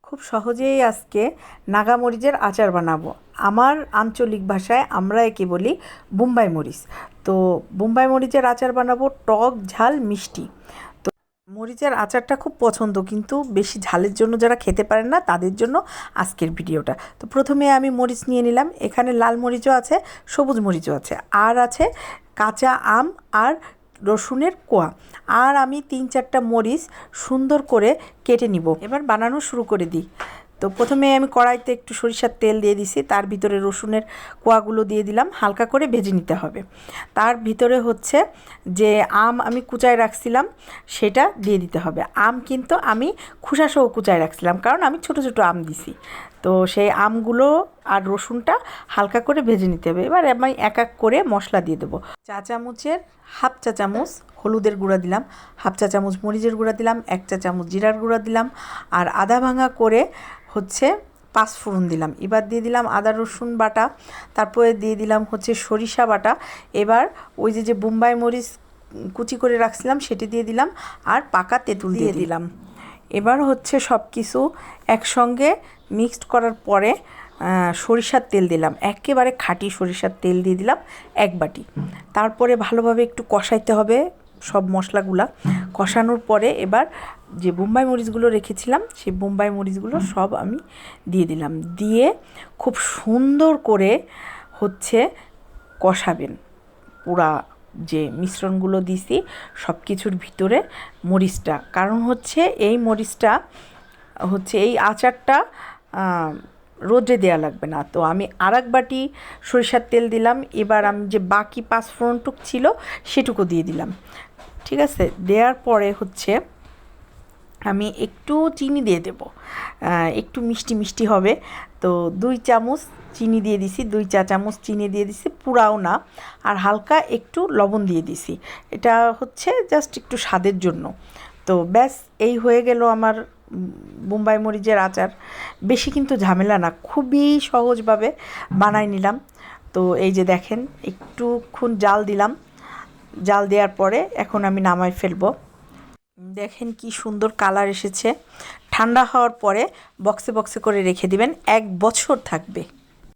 খুব সহজেই আজকে নাগা মরিচের আচার বানাবো। আমার আঞ্চলিক ভাষায় আমরা একে বলি বোম্বাই মরিচ। তো বোম্বাই মরিচের আচার বানাবো, টক ঝাল মিষ্টি। তো মরিচের আচারটা খুব পছন্দ, কিন্তু বেশি ঝালের জন্য যারা খেতে পারেন না তাদের জন্য আজকের ভিডিওটা। তো প্রথমে আমি মরিচ নিয়ে নিলাম। এখানে লাল মরিচও আছে, সবুজ মরিচও আছে, আর আছে কাঁচা আম আর রসুনের কোয়া। আর আমি 3-4টা মরিচ সুন্দর করে কেটে নিব। এবার বানানো শুরু করে দিই। তো প্রথমে আমি কড়াইতে একটু সরিষার তেল দিয়ে দিছি, তার ভিতরে রসুনের কোয়াগুলো দিয়ে দিলাম, হালকা করে ভেজে নিতে হবে। তার ভিতরে হচ্ছে যে আম আমি কুচায় রাখছিলাম সেটা দিয়ে দিতে হবে। আম কিন্তু আমি খোসাসহ কুচায় রাখছিলাম, কারণ আমি ছোট ছোট আম দিছি। তো সেই আমগুলো আর রসুনটা হালকা করে ভেজে নিতে হবে। এবার আমি এক এক করে মশলা দিয়ে দেবো। চা চামচের হাফ চা চামচ হলুদের গুঁড়া দিলাম, হাফ চা চামচ মরিচের গুঁড়া দিলাম, 1 চা চামচ জিরার গুঁড়া দিলাম, আর আদা ভাঙা করে হচ্ছে 5 ফোড়ন দিলাম। এবার দিয়ে দিলাম আদা রসুন বাটা, তারপরে দিয়ে দিলাম হচ্ছে সরিষা বাটা। এবার ওই যে বোম্বাই মরিচ কুচি করে রাখছিলাম সেটি দিয়ে দিলাম, আর পাকা তেঁতুল দিয়ে দিলাম। এবার হচ্ছে সব কিছু একসঙ্গে মিক্সড করার পরে সরিষার তেল দিলাম, একেবারে খাঁটি সরিষার তেল দিয়ে দিলাম 1 বাটি। তারপরে ভালোভাবে একটু কষাইতে হবে সব মশলাগুলা। কষানোর পরে এবার যে বোম্বাই মরিচগুলো রেখেছিলাম সেই বোম্বাই মরিচগুলো সব আমি দিয়ে দিলাম। দিয়ে খুব সুন্দর করে হচ্ছে কষাবেন পুরা যে মিশ্রণগুলো দিছি সব কিছুর ভিতরে মরিচটা। কারণ হচ্ছে এই মরিচটা হচ্ছে এই আচারটা রোদে দেওয়া লাগবে না। তো আমি আরেক বাটি সরিষার তেল দিলাম। এবার আমি যে বাকি 5 ফোড়নটুক ছিল সেটুকু দিয়ে দিলাম। ঠিক আছে, দেওয়ার পরে হচ্ছে আমি একটু চিনি দিয়ে দেব, একটু মিষ্টি মিষ্টি হবে। তো 2 চামচ চিনি দিয়ে দিছি, 2 চা চামচ চিনি দিয়ে দিছি, পুরাও না। আর হালকা একটু লবণ দিয়ে দিছি, এটা হচ্ছে জাস্ট একটু স্বাদের জন্য। তো ব্যাস, এই হয়ে গেল আমার বোম্বাই মরিচের আচার। বেশি কিন্তু ঝামেলা না, খুবই সহজভাবে বানাই নিলাম। তো এই যে দেখেন, একটুক্ষণ জাল দিলাম, জাল দেওয়ার পরে এখন আমি নামাই ফেলবো। দেখেন কি সুন্দর কালার এসেছে। ঠান্ডা হওয়ার পরে বক্সে বক্সে করে রেখে দিবেন, 1 বছর থাকবে।